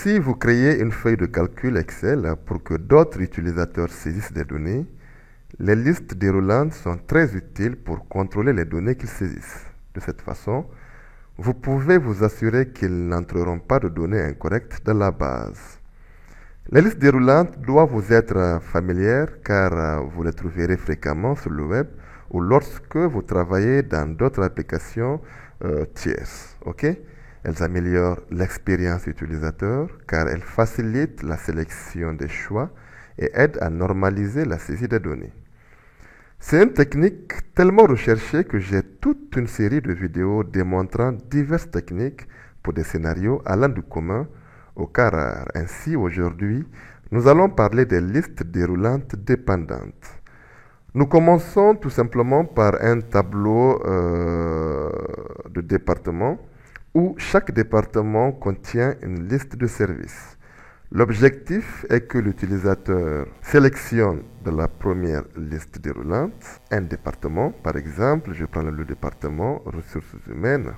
Si vous créez une feuille de calcul Excel pour que d'autres utilisateurs saisissent des données, les listes déroulantes sont très utiles pour contrôler les données qu'ils saisissent. De cette façon, vous pouvez vous assurer qu'ils n'entreront pas de données incorrectes dans la base. Les listes déroulantes doivent vous être familières car vous les trouverez fréquemment sur le web ou lorsque vous travaillez dans d'autres applications tierces. Elles améliorent l'expérience utilisateur car elles facilitent la sélection des choix et aident à normaliser la saisie des données. C'est une technique tellement recherchée que j'ai toute une série de vidéos démontrant diverses techniques pour des scénarios allant du commun au cas rare. Ainsi, aujourd'hui, nous allons parler des listes déroulantes dépendantes. Nous commençons tout simplement par un tableau de départements où chaque département contient une liste de services. L'objectif est que l'utilisateur sélectionne de la première liste déroulante un département. Par exemple, je prends le département ressources humaines.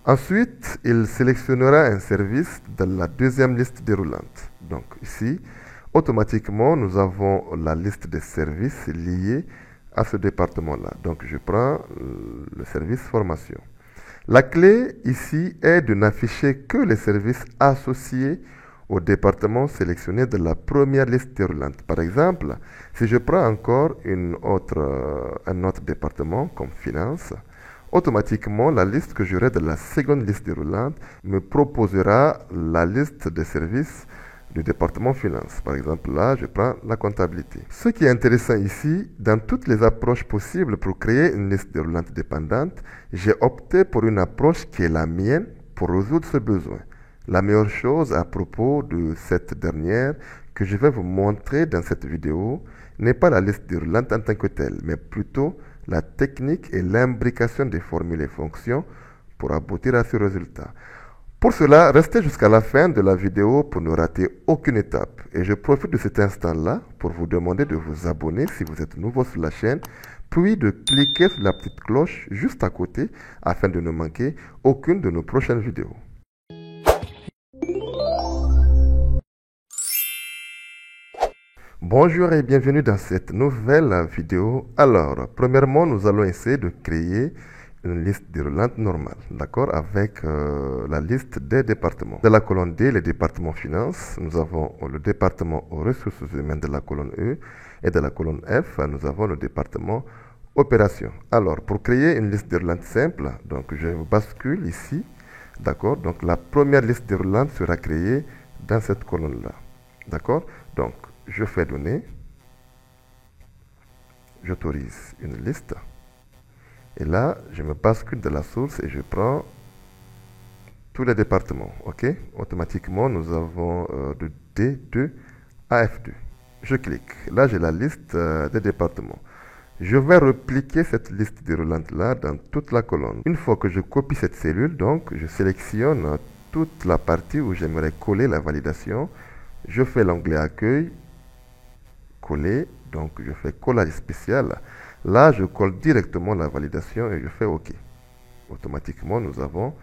Ensuite, il sélectionnera un service de la deuxième liste déroulante. Donc ici, automatiquement, nous avons la liste des services liés à ce département-là. Donc je prends le service formation. La clé ici est de n'afficher que les services associés au département sélectionné de la première liste déroulante. Par exemple, si je prends encore un autre département comme finance, automatiquement la liste que j'aurai de la seconde liste déroulante me proposera la liste des services du département finance. Par exemple, là, je prends la comptabilité. Ce qui est intéressant ici, dans toutes les approches possibles pour créer une liste déroulante dépendante, j'ai opté pour une approche qui est la mienne pour résoudre ce besoin. La meilleure chose à propos de cette dernière que je vais vous montrer dans cette vidéo n'est pas la liste déroulante en tant que telle, mais plutôt la technique et l'imbrication des formules et fonctions pour aboutir à ce résultat. Pour cela, restez jusqu'à la fin de la vidéo pour ne rater aucune étape. Et je profite de cet instant-là pour vous demander de vous abonner si vous êtes nouveau sur la chaîne, puis de cliquer sur la petite cloche juste à côté afin de ne manquer aucune de nos prochaines vidéos. Bonjour et bienvenue dans cette nouvelle vidéo. Alors, premièrement, nous allons essayer de créer une liste déroulante normale, d'accord, avec la liste des départements. De la colonne D, les départements finances, nous avons le département aux ressources humaines de la colonne E, et de la colonne F, nous avons le département opération. Alors, pour créer une liste déroulante simple, donc je bascule ici, d'accord, donc la première liste déroulante sera créée dans cette colonne-là, d'accord. Donc, je fais donner, j'autorise une liste. Et là, je me bascule de la source et je prends tous les départements. Automatiquement, nous avons de D2 à F2. Je clique. Là, j'ai la liste des départements. Je vais repliquer cette liste déroulante-là dans toute la colonne. Une fois que je copie cette cellule, donc, je sélectionne toute la partie où j'aimerais coller la validation. Je fais l'onglet Accueil, Coller. Donc, je fais collage spécial. Là, je colle directement la validation et je fais OK. Automatiquement, nous avons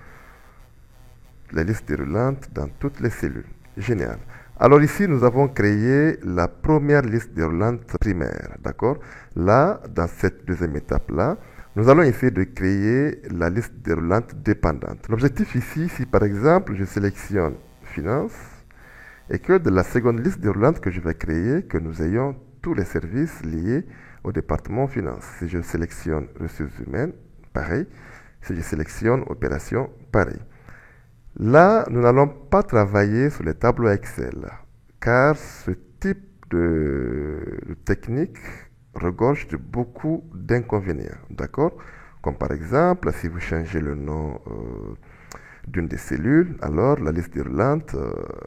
les listes déroulantes dans toutes les cellules. Génial. Alors ici, nous avons créé la première liste déroulante primaire. D'accord? Là, dans cette deuxième étape-là, nous allons essayer de créer la liste déroulante dépendante. L'objectif ici, si par exemple, je sélectionne Finance et que de la seconde liste déroulante que je vais créer, que nous ayons tous les services liés au département finance. Si je sélectionne ressources humaines, pareil. Si je sélectionne opération, pareil. Là, nous n'allons pas travailler sur les tableaux Excel, car ce type de technique regorge de beaucoup d'inconvénients, d'accord? Comme par exemple, si vous changez le nom d'une des cellules, alors la liste déroulante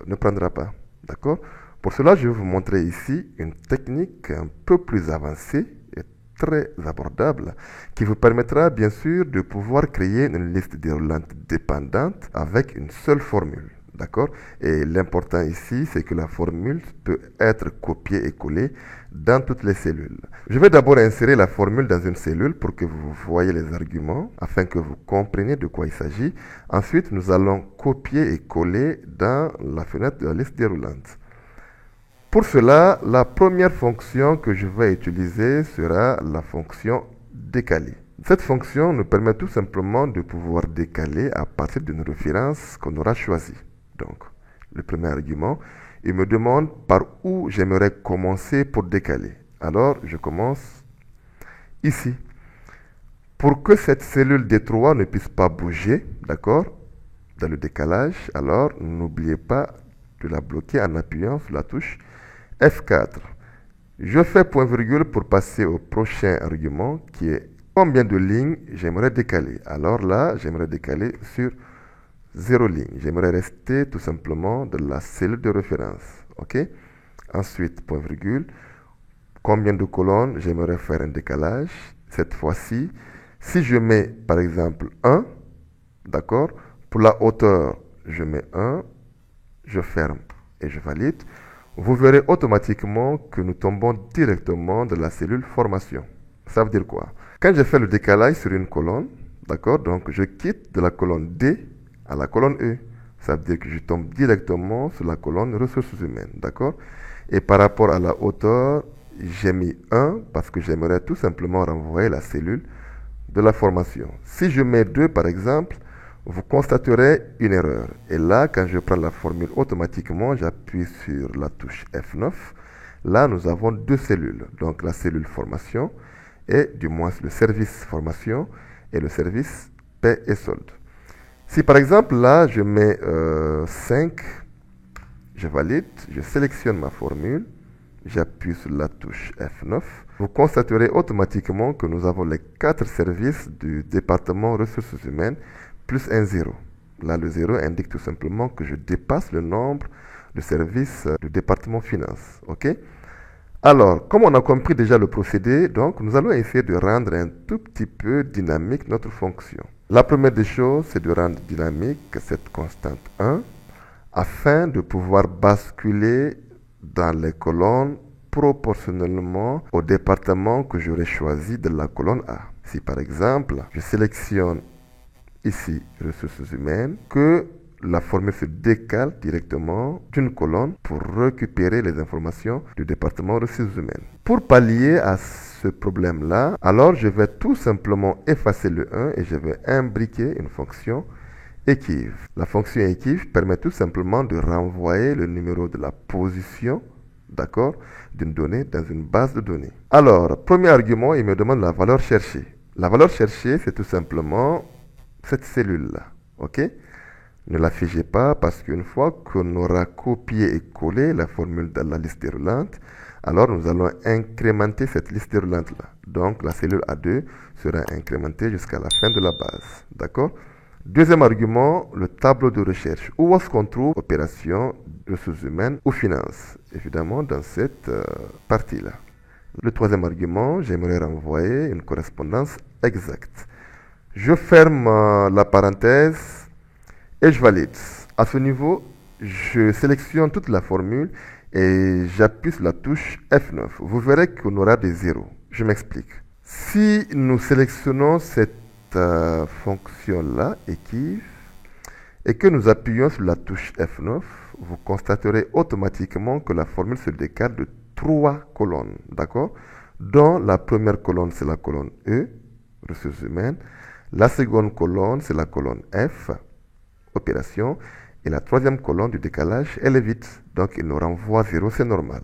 ne prendra pas, d'accord? Pour cela, je vais vous montrer ici une technique un peu plus avancée et très abordable qui vous permettra bien sûr de pouvoir créer une liste déroulante dépendante avec une seule formule. D'accord? Et l'important ici, c'est que la formule peut être copiée et collée dans toutes les cellules. Je vais d'abord insérer la formule dans une cellule pour que vous voyez les arguments, afin que vous compreniez de quoi il s'agit. Ensuite, nous allons copier et coller dans la fenêtre de la liste déroulante. Pour cela, la première fonction que je vais utiliser sera la fonction décaler. Cette fonction nous permet tout simplement de pouvoir décaler à partir d'une référence qu'on aura choisie. Donc, le premier argument, il me demande par où j'aimerais commencer pour décaler. Alors, je commence ici. Pour que cette cellule D3 ne puisse pas bouger, d'accord, dans le décalage, alors n'oubliez pas de la bloquer en appuyant sur la touche F4. Je fais point virgule pour passer au prochain argument qui est combien de lignes j'aimerais décaler. Alors là, j'aimerais décaler sur 0 ligne. J'aimerais rester tout simplement dans la cellule de référence. OK? Ensuite, point virgule. Combien de colonnes j'aimerais faire un décalage. Cette fois-ci, si je mets par exemple 1, d'accord? Pour la hauteur, je mets 1, je ferme et je valide. Vous verrez automatiquement que nous tombons directement de la cellule formation. Ça veut dire quoi? Quand je fais le décalage sur une colonne, d'accord, donc je quitte de la colonne D à la colonne E. Ça veut dire que je tombe directement sur la colonne ressources humaines, d'accord? Et par rapport à la hauteur, j'ai mis 1 parce que j'aimerais tout simplement renvoyer la cellule de la formation. Si je mets 2 par exemple, vous constaterez une erreur. Et là, quand je prends la formule automatiquement, j'appuie sur la touche F9. Là, nous avons deux cellules. Donc, la cellule formation et du moins le service formation et le service paie et solde. Si par exemple, là, je mets 5, je valide, je sélectionne ma formule, j'appuie sur la touche F9. Vous constaterez automatiquement que nous avons les 4 services du département ressources humaines plus un 0. Là, le 0 indique tout simplement que je dépasse le nombre de services du département finance. OK? Alors, comme on a compris déjà le procédé, donc nous allons essayer de rendre un tout petit peu dynamique notre fonction. La première des choses, c'est de rendre dynamique cette constante 1 afin de pouvoir basculer dans les colonnes proportionnellement au département que j'aurais choisi de la colonne A. Si par exemple, je sélectionne ici ressources humaines, que la formule se décale directement d'une colonne pour récupérer les informations du département ressources humaines. Pour pallier à ce problème-là, alors je vais tout simplement effacer le 1 et je vais imbriquer une fonction EQUIV. La fonction EQUIV permet tout simplement de renvoyer le numéro de la position, d'accord, d'une donnée dans une base de données. Alors, premier argument, il me demande la valeur cherchée. La valeur cherchée, c'est tout simplement cette cellule-là, ok? Ne la figez pas parce qu'une fois qu'on aura copié et collé la formule dans la liste déroulante, alors nous allons incrémenter cette liste déroulante-là. Donc la cellule A2 sera incrémentée jusqu'à la fin de la base, d'accord? Deuxième argument, le tableau de recherche. Où est-ce qu'on trouve opération, ressources humaines ou finances? Évidemment dans cette partie-là. Le troisième argument, j'aimerais renvoyer une correspondance exacte. Je ferme la parenthèse et je valide. À ce niveau, je sélectionne toute la formule et j'appuie sur la touche F9. Vous verrez qu'on aura des zéros. Je m'explique. Si nous sélectionnons cette fonction-là, EQUIV, et que nous appuyons sur la touche F9, vous constaterez automatiquement que la formule se décale de 3 colonnes, d'accord? Dont la première colonne, c'est la colonne E, ressources humaines. La seconde colonne, c'est la colonne F, opération. Et la troisième colonne du décalage, elle est vide. Donc, il nous renvoie 0, c'est normal.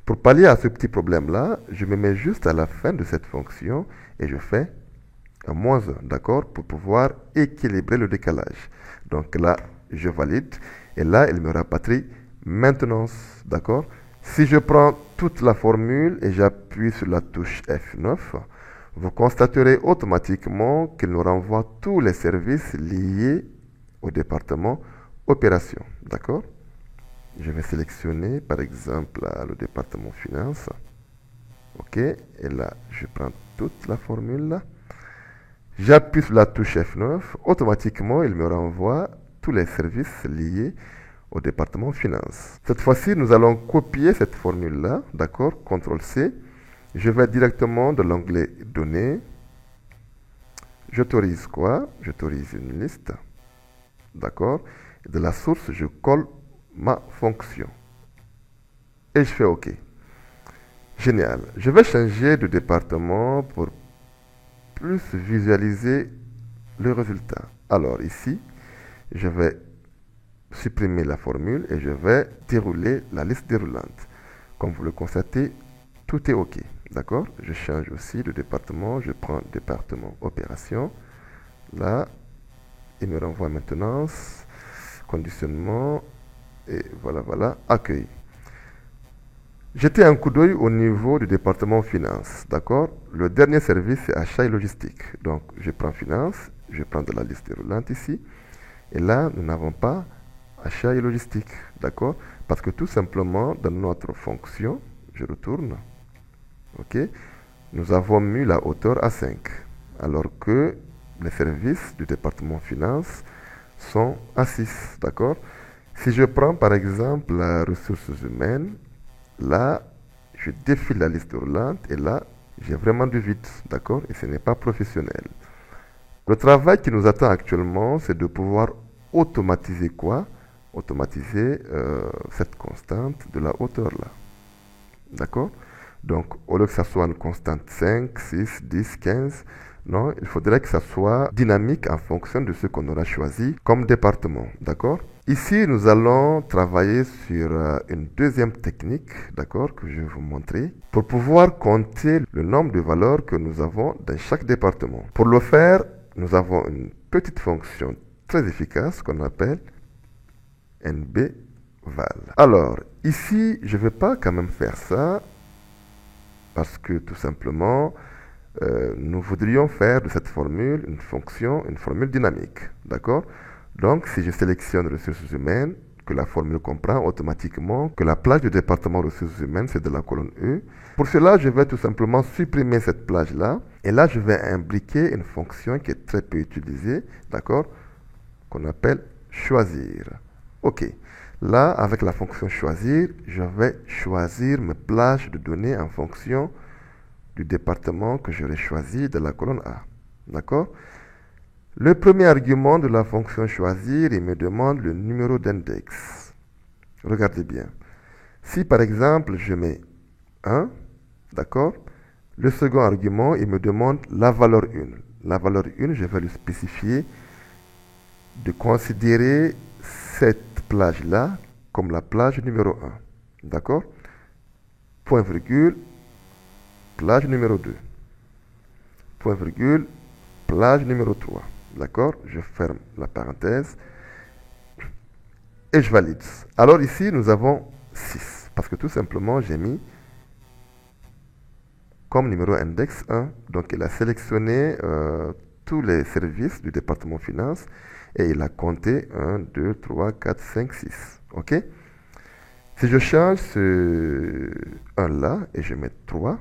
Pour pallier à ce petit problème-là, je me mets juste à la fin de cette fonction et je fais un moins 1, d'accord, pour pouvoir équilibrer le décalage. Donc là, je valide. Et là, il me rapatrie maintenance, d'accord? Si je prends toute la formule et j'appuie sur la touche F9, vous constaterez automatiquement qu'il nous renvoie tous les services liés au département opération. D'accord? Je vais sélectionner par exemple le département finance. OK? Et là, je prends toute la formule là. J'appuie sur la touche F9. Automatiquement, il me renvoie tous les services liés au département finance. Cette fois-ci, nous allons copier cette formule-là, d'accord, CTRL-C. Je vais directement de l'onglet Données. J'autorise quoi? J'autorise une liste, d'accord. De la source, je colle ma fonction. Et je fais OK. Génial. Je vais changer de département pour plus visualiser le résultat. Alors ici, je vais supprimer la formule et je vais dérouler la liste déroulante. Comme vous le constatez, tout est OK. D'accord? Je change aussi de département. Je prends département opération. Là, il me renvoie maintenance, conditionnement et voilà, accueil. Jetez un coup d'œil au niveau du département finance. D'accord? Le dernier service, c'est achat et logistique. Donc, je prends finance, je prends de la liste déroulante ici. Et là, nous n'avons pas achat et logistique. D'accord? Parce que tout simplement, dans notre fonction, je retourne. OK? Nous avons mis la hauteur à 5. Alors que les services du département finance sont à 6. D'accord? Si je prends par exemple la ressources humaines, là, je défile la liste roulante et là, j'ai vraiment du vide, d'accord? Et ce n'est pas professionnel. Le travail qui nous attend actuellement, c'est de pouvoir automatiser quoi? Automatiser cette constante de la hauteur là. D'accord? Donc, au lieu que ça soit une constante 5, 6, 10, 15, non, il faudrait que ça soit dynamique en fonction de ce qu'on aura choisi comme département. D'accord? Ici, nous allons travailler sur une deuxième technique, d'accord, que je vais vous montrer, pour pouvoir compter le nombre de valeurs que nous avons dans chaque département. Pour le faire, nous avons une petite fonction très efficace qu'on appelle nbval. Alors, ici, je ne vais pas quand même faire ça, parce que tout simplement, nous voudrions faire de cette formule une fonction, une formule dynamique, d'accord? Donc, si je sélectionne ressources humaines, que la formule comprend automatiquement que la plage du département ressources humaines, c'est de la colonne E. Pour cela, je vais tout simplement supprimer cette plage-là. Et là, je vais imbriquer une fonction qui est très peu utilisée, d'accord, qu'on appelle choisir. OK. Là, avec la fonction choisir, je vais choisir mes plages de données en fonction du département que j'aurais choisi de la colonne A. D'accord? Le premier argument de la fonction choisir, il me demande le numéro d'index. Regardez bien. Si par exemple je mets 1, d'accord? Le second argument, il me demande la valeur 1. La valeur 1, je vais lui spécifier de considérer cette plage-là comme la plage numéro 1. D'accord? Point virgule, plage numéro 2. Point virgule, plage numéro 3. D'accord? Je ferme la parenthèse et je valide. Alors ici, nous avons 6 parce que tout simplement, j'ai mis comme numéro index 1. Donc, il a sélectionné tous les services du département finance et il a compté 1, 2, 3, 4, 5, 6. OK? Si je change ce 1 là et je mets 3,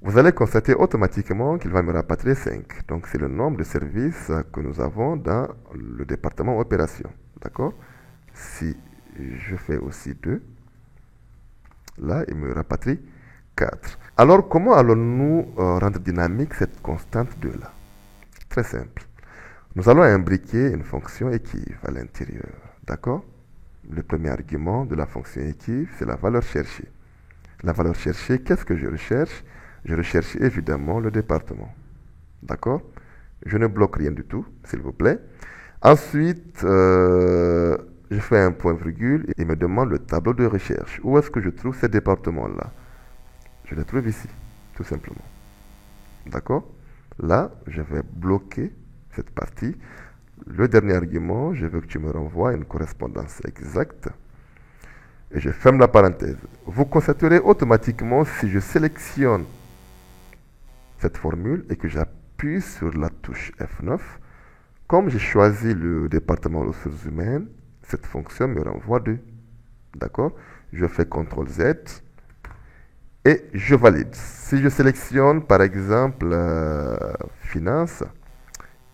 vous allez constater automatiquement qu'il va me rapatrier 5. Donc, c'est le nombre de services que nous avons dans le département opération. D'accord? Si je fais aussi 2, là, il me rapatrie 4. Alors, comment allons-nous rendre dynamique cette constante 2 là? Très simple. Nous allons imbriquer une fonction équive à l'intérieur. D'accord? Le premier argument de la fonction équive, c'est la valeur cherchée. La valeur cherchée, qu'est-ce que je recherche? Je recherche évidemment le département. D'accord? Je ne bloque rien du tout, s'il vous plaît. Ensuite, je fais un point virgule et il me demande le tableau de recherche. Où est-ce que je trouve ces départements-là? Je les trouve ici, tout simplement. D'accord? Là, je vais bloquer cette partie. Le dernier argument, je veux que tu me renvoies une correspondance exacte. Et je ferme la parenthèse. Vous constaterez automatiquement si je sélectionne cette formule et que j'appuie sur la touche F9, comme j'ai choisi le département ressources humaines, cette fonction me renvoie 2. D'accord? Je fais CTRL Z et je valide. Si je sélectionne par exemple finance,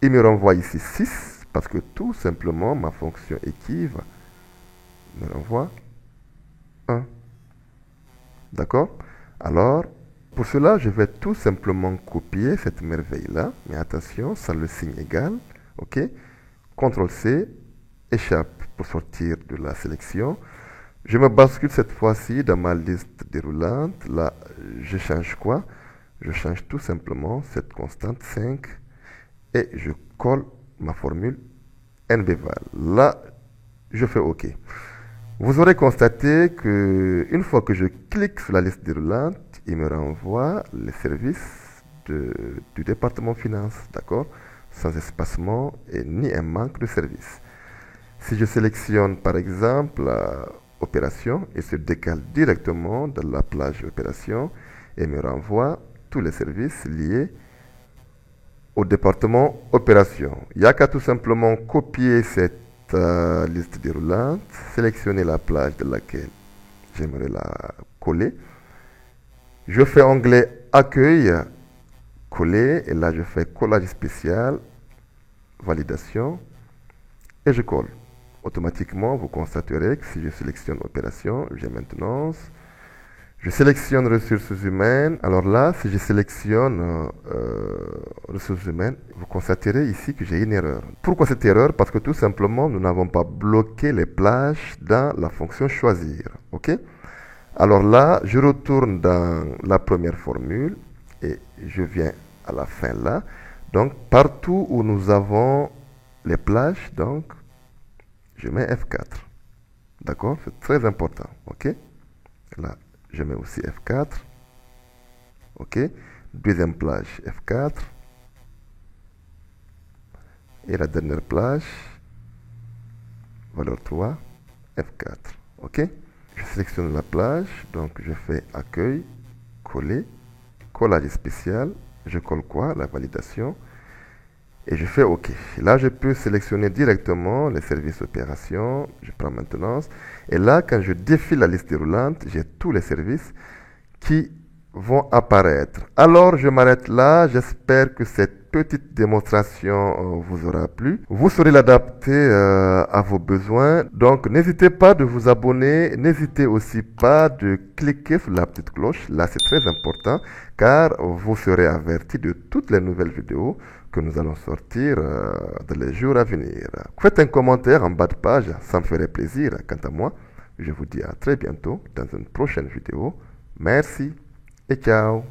il me renvoie ici 6 parce que tout simplement ma fonction équive me renvoie 1. D'accord? Alors, pour cela, je vais tout simplement copier cette merveille-là, mais attention, sans le signe égal, ok? CTRL-C, échappe pour sortir de la sélection. Je me bascule cette fois-ci dans ma liste déroulante. Là, je change quoi? Je change tout simplement cette constante 5 et je colle ma formule NBVAL. Là, je fais OK. Vous aurez constaté que une fois que je clique sur la liste déroulante, il me renvoie les services du département finance, d'accord? Sans espacement et ni un manque de service. Si je sélectionne par exemple opération, il se décale directement dans la plage opération et me renvoie tous les services liés au département opération. Il n'y a qu'à tout simplement copier cette liste déroulante, sélectionner la plage de laquelle j'aimerais la coller. Je fais onglet accueil, coller, et là je fais collage spécial, validation, et je colle. Automatiquement, vous constaterez que si je sélectionne opération, j'ai maintenance. Je sélectionne ressources humaines. Alors là, si je sélectionne ressources humaines, vous constaterez ici que j'ai une erreur. Pourquoi cette erreur? Parce que tout simplement, nous n'avons pas bloqué les plages dans la fonction choisir. OK? Alors là, je retourne dans la première formule et je viens à la fin là. Donc, partout où nous avons les plages, donc, je mets F4. D'accord? C'est très important. OK? Là, je mets aussi F4. OK? Deuxième plage, F4. Et la dernière plage, valeur 3, F4. OK? Je sélectionne la plage, donc je fais accueil, coller, collage spécial. Je colle quoi? La validation. Et je fais OK. Là, je peux sélectionner directement les services opérations. Je prends maintenance. Et là, quand je défile la liste déroulante, j'ai tous les services qui vont apparaître. Alors, je m'arrête là. J'espère que cette petite démonstration vous aura plu. Vous saurez l'adapter à vos besoins. Donc, n'hésitez pas de vous abonner. N'hésitez aussi pas de cliquer sur la petite cloche. Là, c'est très important car vous serez averti de toutes les nouvelles vidéos que nous allons sortir dans les jours à venir. Faites un commentaire en bas de page, ça me ferait plaisir. Quant à moi, je vous dis à très bientôt dans une prochaine vidéo. Merci et ciao.